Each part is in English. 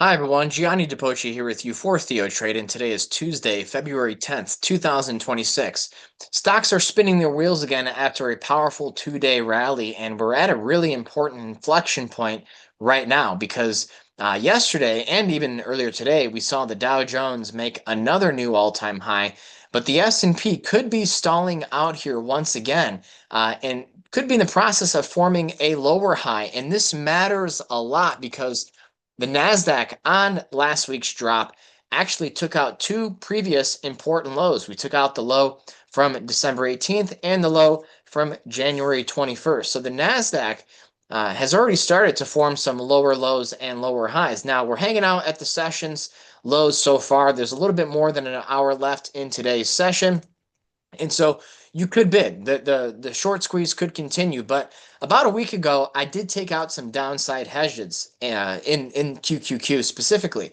Hi everyone, Gianni Di Poce here with you for TheoTrade, and today is Tuesday, February 10th, 2026. Stocks are spinning their wheels again after a powerful two-day rally, and we're at a really important inflection point right now because yesterday and even earlier today, we saw the Dow Jones make another new all-time high, but the S&P could be stalling out here once again, and could be in the process of forming a lower high, and this matters a lot because the Nasdaq on last week's drop actually took out two previous important lows. We took out the low from December 18th and the low from January 21st. So the Nasdaq has already started to form some lower lows and lower highs. Now we're hanging out at the session's lows so far. There's a little bit more than an hour left in today's session. And so you could bid. The short squeeze could continue, but about a week ago, I did take out some downside hedges in QQQ specifically.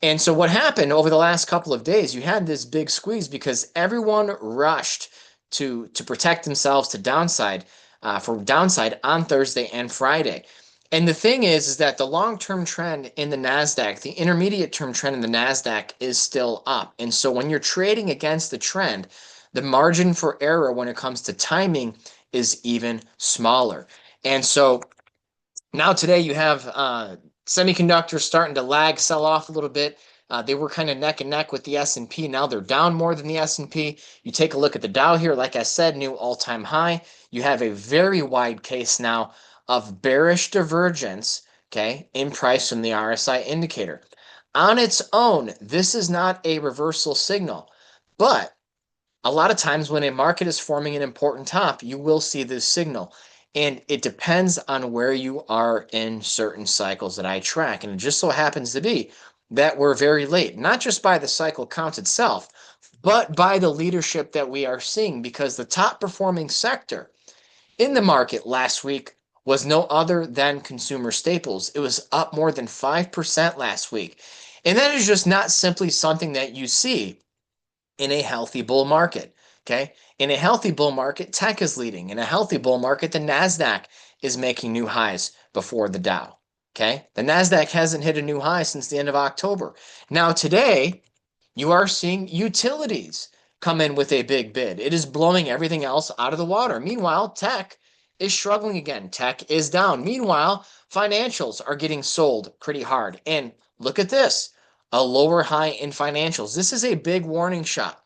And so what happened over the last couple of days, you had this big squeeze because everyone rushed to protect themselves to downside for downside on Thursday and Friday. And the thing is that the long-term trend in the Nasdaq, the intermediate term trend in the Nasdaq is still up. And so when you're trading against the trend, the margin for error when it comes to timing is even smaller. And so now today you have semiconductors starting to lag, sell off a little bit. They were kind of neck and neck with the S&P. Now they're down more than the S&P. You take a look at the Dow here, like I said, new all-time high. You have a very wide case now of bearish divergence, okay, in price from the RSI indicator. On its own, this is not a reversal signal, but a lot of times when a market is forming an important top, you will see this signal. And it depends on where you are in certain cycles that I track. And it just so happens to be that we're very late, not just by the cycle count itself, but by the leadership that we are seeing, because the top performing sector in the market last week was no other than consumer staples. It was up more than 5% last week. And that is just not simply something that you see in a healthy bull market. Okay. In a healthy bull market, tech is leading. In a healthy bull market, the Nasdaq is making new highs before the Dow. Okay. The Nasdaq hasn't hit a new high since the end of October. Now, today, you are seeing utilities come in with a big bid. It is blowing everything else out of the water. Meanwhile, tech is struggling again. Tech is down. Meanwhile, financials are getting sold pretty hard. And look at this, a lower high in financials. This is a big warning shot.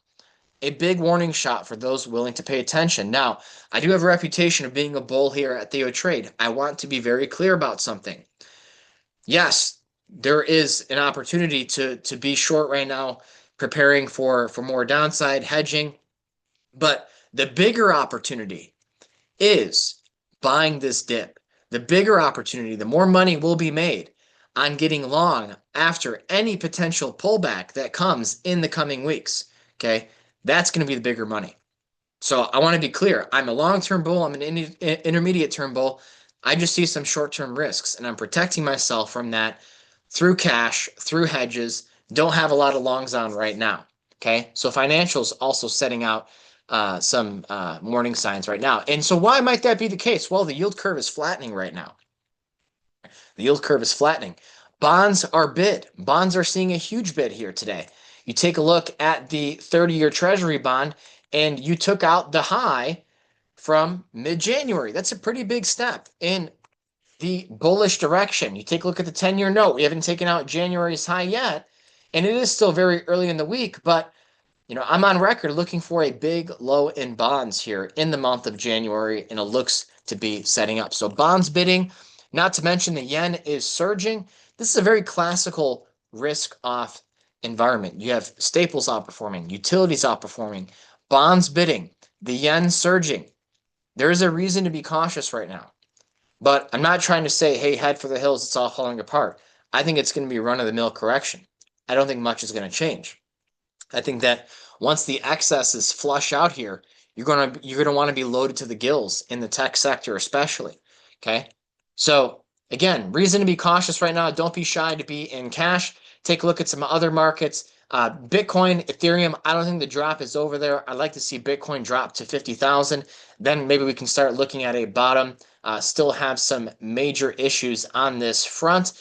A big warning shot for those willing to pay attention. Now, I do have a reputation of being a bull here at TheoTrade. I want to be very clear about something. Yes, there is an opportunity to be short right now, preparing for more downside hedging, but the bigger opportunity is buying this dip. The bigger opportunity, the more money will be made on getting long after any potential pullback that comes in the coming weeks. Okay, that's going to be the bigger money. So I want to be clear. I'm a long-term bull. I'm an intermediate-term bull. I just see some short-term risks, and I'm protecting myself from that through cash, through hedges. Don't have a lot of longs on right now. Okay, so financials also setting out some warning signs right now. And so why might that be the case? Well, the yield curve is flattening right now. The yield curve is flattening. Bonds are bid. Bonds are seeing a huge bid here today. You take a look at the 30-year Treasury bond, and you took out the high from mid-January. That's a pretty big step in the bullish direction. You take a look at the 10-year note. We haven't taken out January's high yet, and it is still very early in the week, but I'm on record looking for a big low in bonds here in the month of January, and it looks to be setting up. So bonds bidding, not to mention the yen is surging. This is a very classical risk-off environment. You have staples outperforming, utilities outperforming, bonds bidding, the yen surging. There is a reason to be cautious right now. But I'm not trying to say, hey, head for the hills, it's all falling apart. I think it's going to be run-of-the-mill correction. I don't think much is going to change. I think that once the excesses flush out here, you're gonna want to be loaded to the gills in the tech sector, especially. Okay, so again, reason to be cautious right now. Don't be shy to be in cash. Take a look at some other markets. Bitcoin, Ethereum. I don't think the drop is over there. I'd like to see Bitcoin drop to 50,000. Then maybe we can start looking at a bottom. Still have some major issues on this front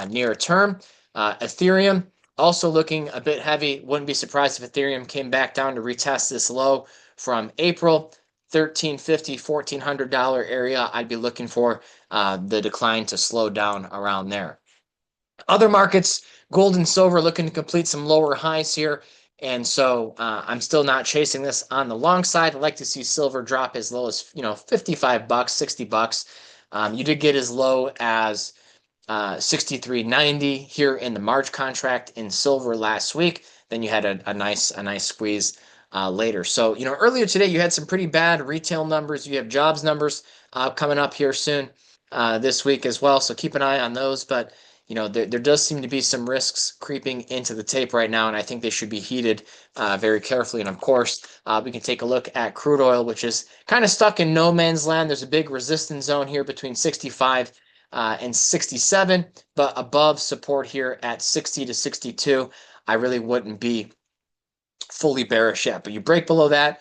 near term. Ethereum also looking a bit heavy. Wouldn't be surprised if Ethereum came back down to retest this low from April. $1,350, $1,400 area. I'd be looking for the decline to slow down around there. Other markets, gold and silver looking to complete some lower highs here. And so I'm still not chasing this on the long side. I'd like to see silver drop as low as, $55, $60. You did get as low as 63.90 here in the March contract in silver last week. Then you had a nice squeeze later. So, earlier today you had some pretty bad retail numbers. You have jobs numbers coming up here soon this week as well. So keep an eye on those. But there does seem to be some risks creeping into the tape right now, and I think they should be heeded very carefully. And of course, we can take a look at crude oil, which is kind of stuck in no man's land. There's a big resistance zone here between 65 and 67, but above support here at 60 to 62. I really wouldn't be fully bearish yet, but you break below that,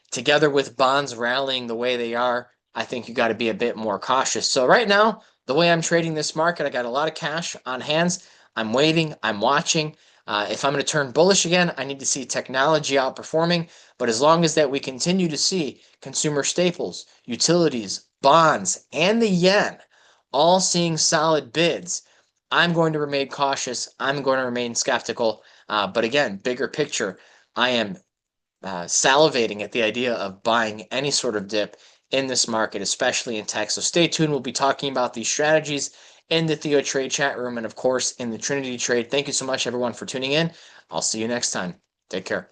together with bonds rallying the way they are, I think you got to be a bit more cautious. So right now, the way I'm trading this market, I got a lot of cash on hands. I'm waiting. I'm watching. If I'm going to turn bullish again, I need to see technology outperforming. But as long as that we continue to see consumer staples, utilities, bonds, and the yen all seeing solid bids, I'm going to remain cautious. I'm going to remain skeptical. But again, bigger picture, I am salivating at the idea of buying any sort of dip in this market, especially in tech. So stay tuned. We'll be talking about these strategies in the TheoTrade chat room and, of course, in the Trinity Trade. Thank you so much, everyone, for tuning in. I'll see you next time. Take care.